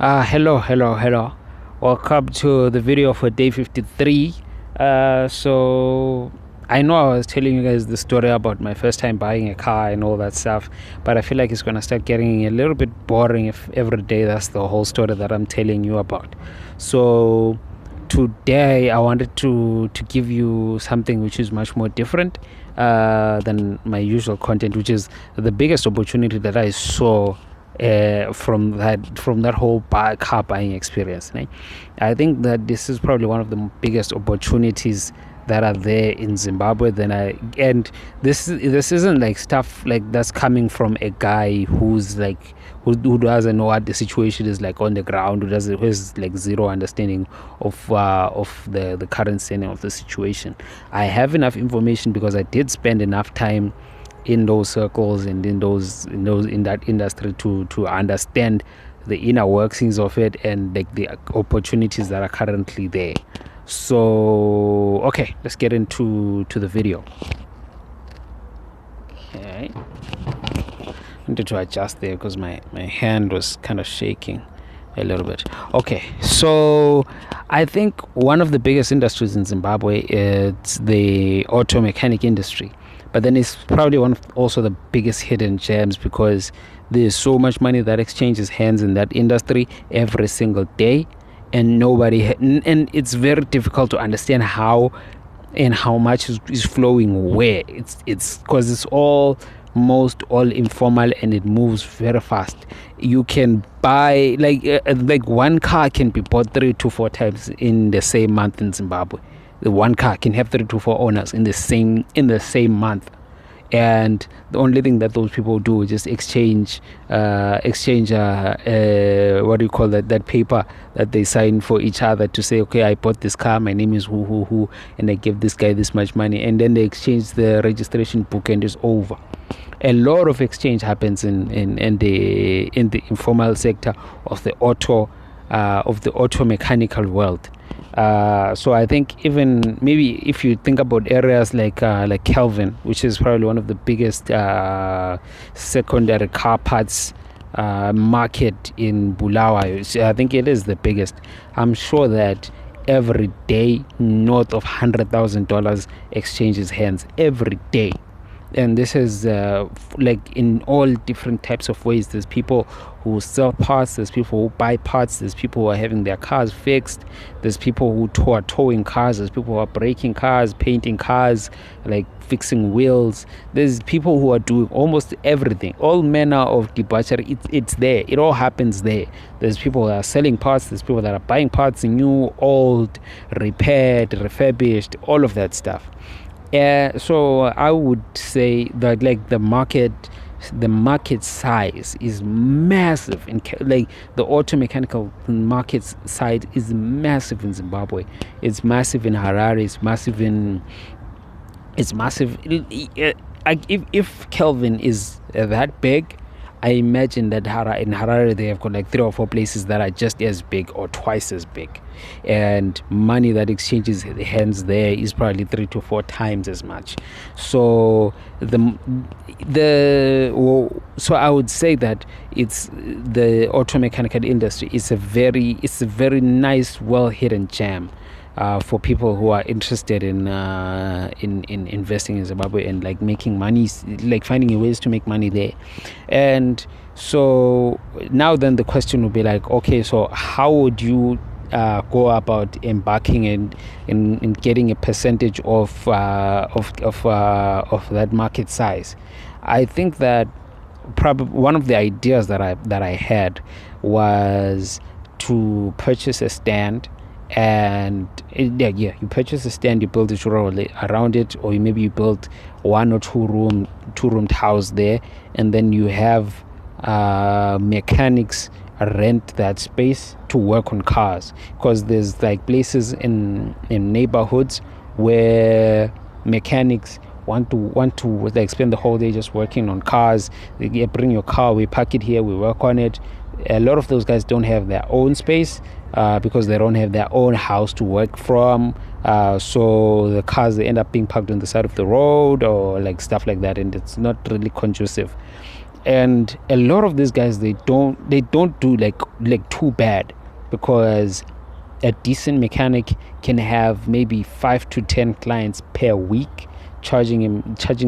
Hello. Welcome to the video for day 53. So I know I was telling you guys the story about my first time buying a car and all that stuff, but I feel like it's gonna start getting a little bit boring if every day that's the whole story that I'm telling you about. So today I wanted to give you something which is much more different than my usual content, which is the biggest opportunity that I saw from that whole car buying experience, right? I think that this is probably one of the biggest opportunities that are there in Zimbabwe. And this isn't like stuff like that's coming from a guy who's like who doesn't know what the situation is like on the ground, who has like zero understanding of the current standing of the situation. I have enough information because I did spend enough time in those circles and in that industry to understand the inner workings of it and like the opportunities that are currently there. So okay, let's get into the video. Okay, I need to adjust there because my hand was kind of shaking a little bit. Okay, so I think one of the biggest industries in Zimbabwe is the auto mechanic industry, but then it's probably one of also the biggest hidden gems because there's so much money that exchanges hands in that industry every single day, and and it's very difficult to understand how and how much is flowing where. It's because it's almost all informal and it moves very fast. You can buy like one car can be bought 3 to 4 times in the same month in Zimbabwe. The one car can have 3 to 4 owners in the same month, and the only thing that those people do is just exchange what do you call that paper that they sign for each other to say, okay, I bought this car, my name is who, and I give this guy this much money, and then they exchange the registration book and it's over. A lot of exchange happens in the informal sector of the auto mechanical world. So I think even maybe if you think about areas like Kelvin, which is probably one of the biggest secondary car parts market in Bulawayo, I think it is the biggest. I'm sure that every day north of $100,000 exchanges hands every day. And this is like in all different types of ways. There's people who sell parts, there's people who buy parts, there's people who are having their cars fixed, there's people who are towing cars, there's people who are breaking cars, painting cars, like fixing wheels. There's people who are doing almost everything, all manner of debauchery. It's there, it all happens there. There's people that are selling parts, there's people that are buying parts, new, old, repaired, refurbished, all of that stuff. So I would say that like the market size is massive like the auto mechanical market size is massive in Zimbabwe. It's massive in Harare. It's massive. If Kelvin is that big, I imagine that in Harare they have got like 3 or 4 places that are just as big or twice as big, and money that exchanges hands there is probably 3 to 4 times as much. So so I would say that it's the auto mechanical industry is a very nice, well hidden gem for people who are interested in investing in Zimbabwe and like making money, like finding ways to make money there. And so now then the question would be like, okay, so how would you go about embarking in getting a percentage of that market size? I think that probably one of the ideas that I had was to purchase a stand. And you purchase a stand, you build a around it, or maybe you build 1 or 2 roomed house there, and then you have mechanics rent that space to work on cars, because there's like places in neighborhoods where mechanics want to like spend the whole day just working on cars. They bring your car, we park it here, we work on it. A lot of those guys don't have their own space because they don't have their own house to work from. So the cars, they end up being parked on the side of the road or like stuff like that, and it's not really conducive. And a lot of these guys, they don't do like like too bad, because a decent mechanic can have maybe 5 to 10 clients per week, charging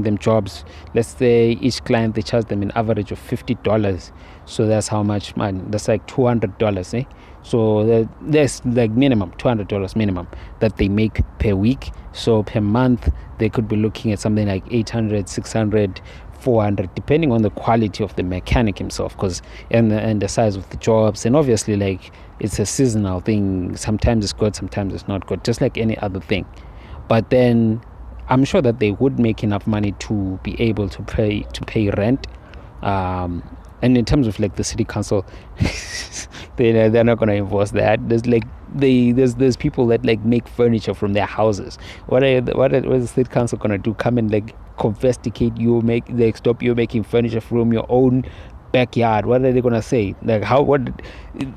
them jobs. Let's say each client they charge them an average of $50. So that's how much, man. That's like $200, eh? So there's like minimum $200 minimum that they make per week. So per month they could be looking at something like 800, 600, 400, depending on the quality of the mechanic himself, because and the size of the jobs, and obviously like it's a seasonal thing. Sometimes it's good, sometimes it's not good, just like any other thing. But then I'm sure that they would make enough money to be able to pay rent. And in terms of like the city council, they're not gonna enforce that. There's like there's people that like make furniture from their houses. What are the city council gonna do? Come and like confiscate you, stop you making furniture from your own backyard? What are they gonna say? Like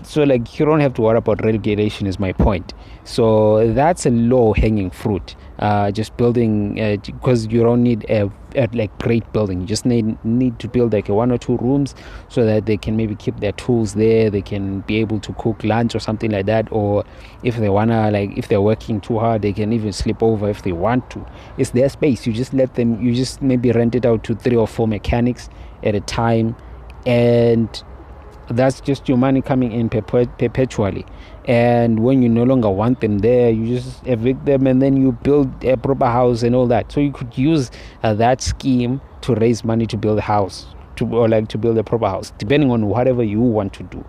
so like you don't have to worry about regulation, is my point. So that's a low hanging fruit. Just building, because you don't need a like great building. You just need to build like a 1 or 2 rooms, so that they can maybe keep their tools there. They can be able to cook lunch or something like that. Or if they wanna, like if they're working too hard, they can even sleep over if they want to. It's their space. You just let them. You just maybe rent it out to 3 or 4 mechanics at a time, and that's just your money coming in perpetually. And when you no longer want them there, you just evict them, and then you build a proper house and all that. So you could use that scheme to raise money to build a house, or like to build a proper house, depending on whatever you want to do.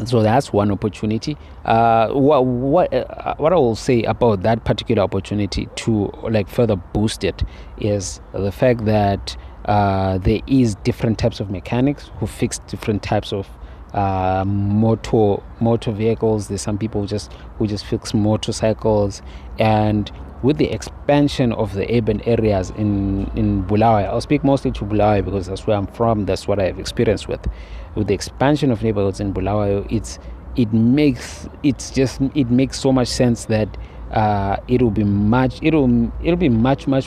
So that's one opportunity. What I will say about that particular opportunity to like further boost it is the fact that there is different types of mechanics who fix different types of motor vehicles. There's some people who just fix motorcycles. And with the expansion of the urban areas in Bulawayo, I'll speak mostly to Bulawayo because that's where I'm from. That's what I have experience with. With the expansion of neighborhoods in Bulawayo, it makes so much sense that it'll be much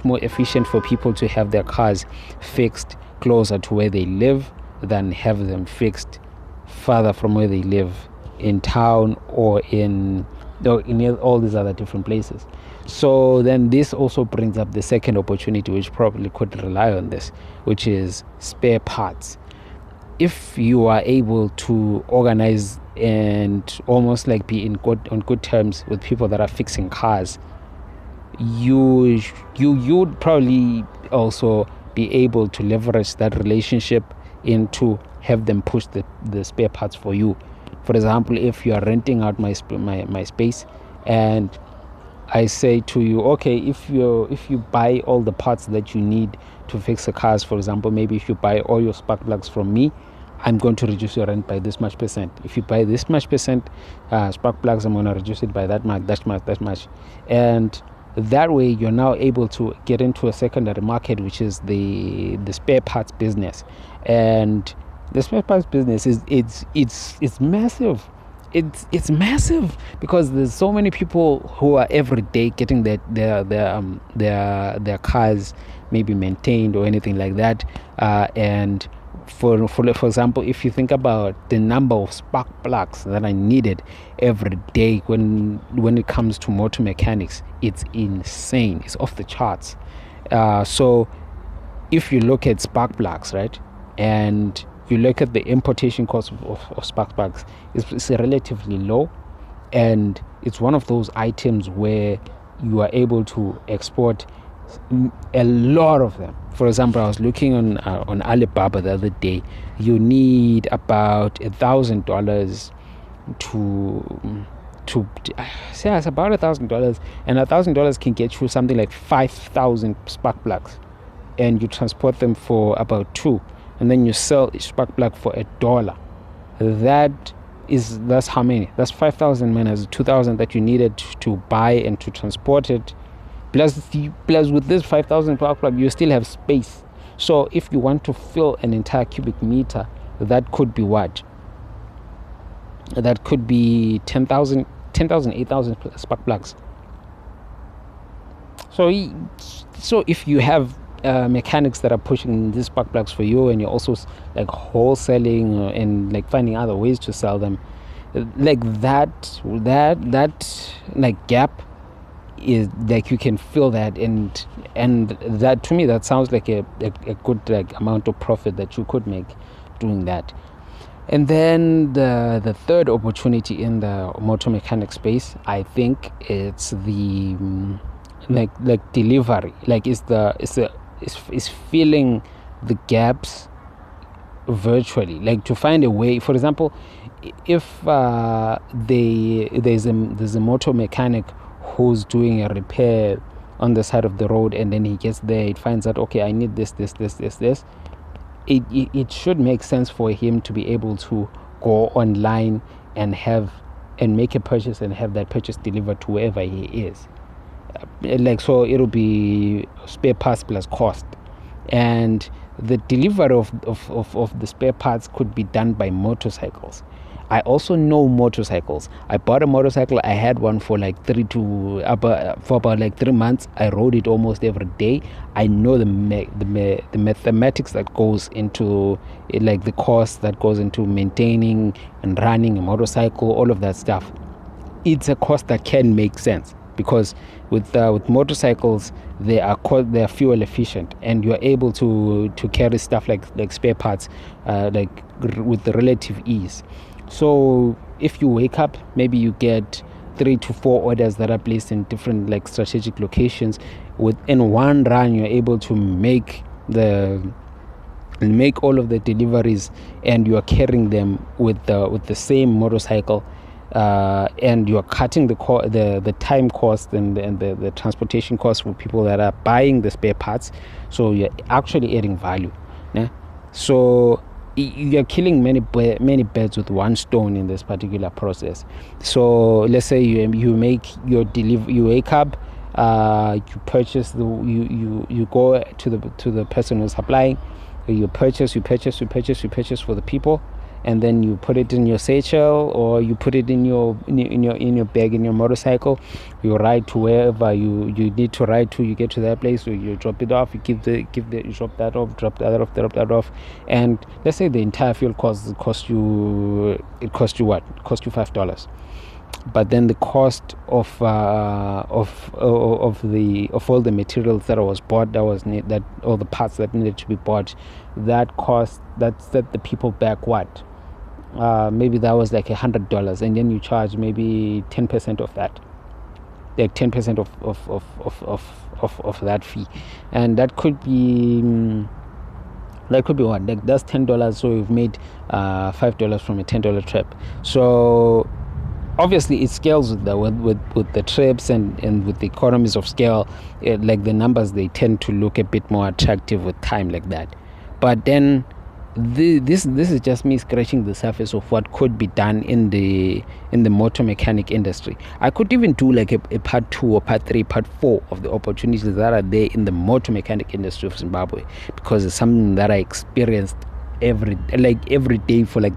more efficient for people to have their cars fixed closer to where they live than have them fixed further from where they live, in town or in all these other different places. So then this also brings up the second opportunity, which probably could rely on this, which is spare parts. If you are able to organize and almost like be on good terms with people that are fixing cars, you'd probably also be able to leverage that relationship into have them push the spare parts for you. For example, if you are renting out my space, and I say to you, okay, if you buy all the parts that you need to fix the cars, for example, maybe if you buy all your spark plugs from me, I'm going to reduce your rent by this much percent. If you buy this much percent spark plugs, I'm going to reduce it by that much. And that way you're now able to get into a secondary market, which is the spare parts business. And the spare parts business it's massive. It's massive because there's so many people who are every day getting their cars maybe maintained or anything like that. And for example, if you think about the number of spark plugs that are needed every day when it comes to motor mechanics, it's insane. It's off the charts. So if you look at spark plugs, right, and you look at the importation cost of spark plugs, it's relatively low, and it's one of those items where you are able to export a lot of them. For example, I was looking on Alibaba the other day. You need about $1,000 to say it's about $1,000, and $1,000 can get you something like 5,000 spark plugs, and you transport them for about 2, and then you sell each spark plug for $1. That's how many? That's 5,000 minus 2,000 that you needed to buy and to transport it. Plus with this 5,000 spark plug, you still have space. So if you want to fill an entire cubic meter, that could be what? That could be 10,000, 8,000 spark plugs. So if you have mechanics that are pushing these spark plugs for you, and you're also like wholesaling and like finding other ways to sell them. Like that like gap is like you can feel that, and that to me that sounds like a good like amount of profit that you could make doing that. And then the third opportunity in the motor mechanic space, I think it's the like delivery, like is filling the gaps virtually, like to find a way. For example, if there's a motor mechanic who's doing a repair on the side of the road, and then he gets there, it finds out, okay, I need this. It should make sense for him to be able to go online and make a purchase and have that purchase delivered to wherever he is. Like, so it'll be spare parts plus cost, and the delivery of the spare parts could be done by motorcycles. I also know motorcycles. I bought a motorcycle. I had one for like about like 3 months. I rode it almost every day. I know the mathematics that goes into it, like the cost that goes into maintaining and running a motorcycle, all of that stuff. It's a cost that can make sense, because with motorcycles, they are fuel efficient, and you are able to carry stuff like spare parts with the relative ease. So if you wake up, maybe you get 3 to 4 orders that are placed in different like strategic locations. Within one run, you're able to make all of the deliveries, and you are carrying them with the same motorcycle, and you are cutting the time cost and the transportation cost for people that are buying the spare parts. So you're actually adding value. Yeah? So you're killing many birds with one stone in this particular process. So let's say you make your delivery, you wake up, you purchase you go to the person who's supplying, you purchase for the people, and then you put it in your satchel, or you put it in your bag in your motorcycle. You ride to wherever you need to ride to. You get to that place, so you drop it off. You you drop that off, and let's say the entire fuel cost you what? It cost you $5. But then the cost of all the materials that was bought, that all the parts that needed to be bought, that set the people back what? Maybe that was like $100, and then you charge maybe 10% of that, like 10% of that fee, and that could be what? Like that's $10. So you've made $5 from a $10 trip. So obviously it scales with the trips and with the economies of scale. Like the numbers, they tend to look a bit more attractive with time like that. But then this is just me scratching the surface of what could be done in the motor mechanic industry. I could even do like a part 2 or part 3, part 4 of the opportunities that are there in the motor mechanic industry of Zimbabwe, because it's something that I experienced every day for like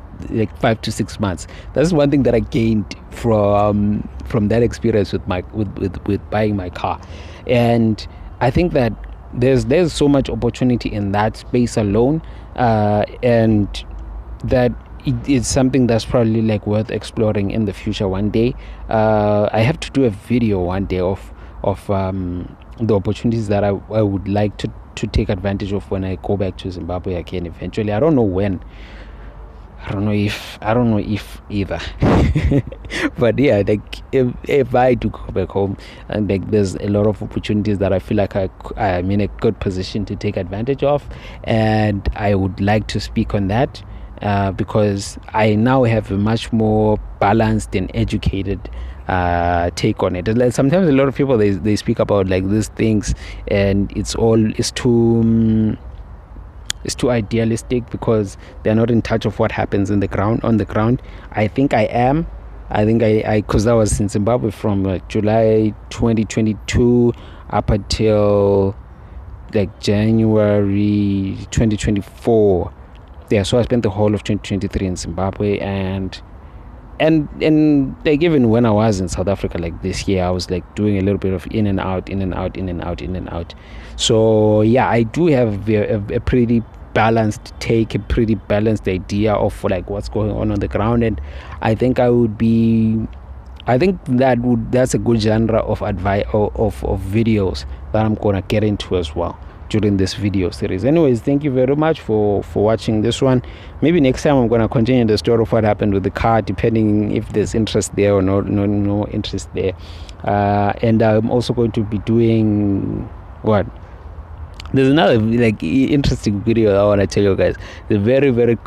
5 to 6 months. That's one thing that I gained from that experience with buying my car. And I think that there's so much opportunity in that space alone, and that it's something that's probably like worth exploring in the future one day. I have to do a video one day of the opportunities that I would like to take advantage of when I go back to Zimbabwe again eventually. I don't know when. I don't know if either. But yeah, like if I do go back home, and like there's a lot of opportunities that I feel like I'm in a good position to take advantage of, and I would like to speak on that, because I now have a much more balanced and educated take on it. Like sometimes a lot of people they speak about like these things, and it's too idealistic, because they're not in touch of what happens on the ground. I think I am. I think I because I was in Zimbabwe from like July 2022 up until like January 2024. Yeah, so I spent the whole of 2023 in Zimbabwe, and and like even when I was in South Africa like this year, I was like doing a little bit of in and out, in and out, in and out, in and out. So yeah, I do have a pretty balanced take, a pretty balanced idea of like what's going on the ground. And I think I think that's a good genre of advice of videos that I'm gonna get into as well during this video series. Anyways, thank you very much for watching this one. Maybe next time I'm gonna continue the story of what happened with the car, depending if there's interest there or no interest there. And I'm also going to be doing what? There's another like interesting video I want to tell you guys. The very very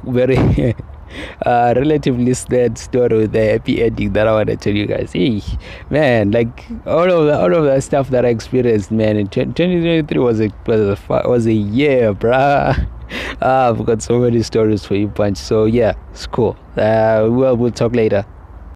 relatively sad story with the happy ending that I want to tell you guys. Hey, man, like all of that stuff that I experienced, man, in 2023 was a year, bruh. I've got so many stories for you, bunch. So yeah, it's cool. We'll talk later.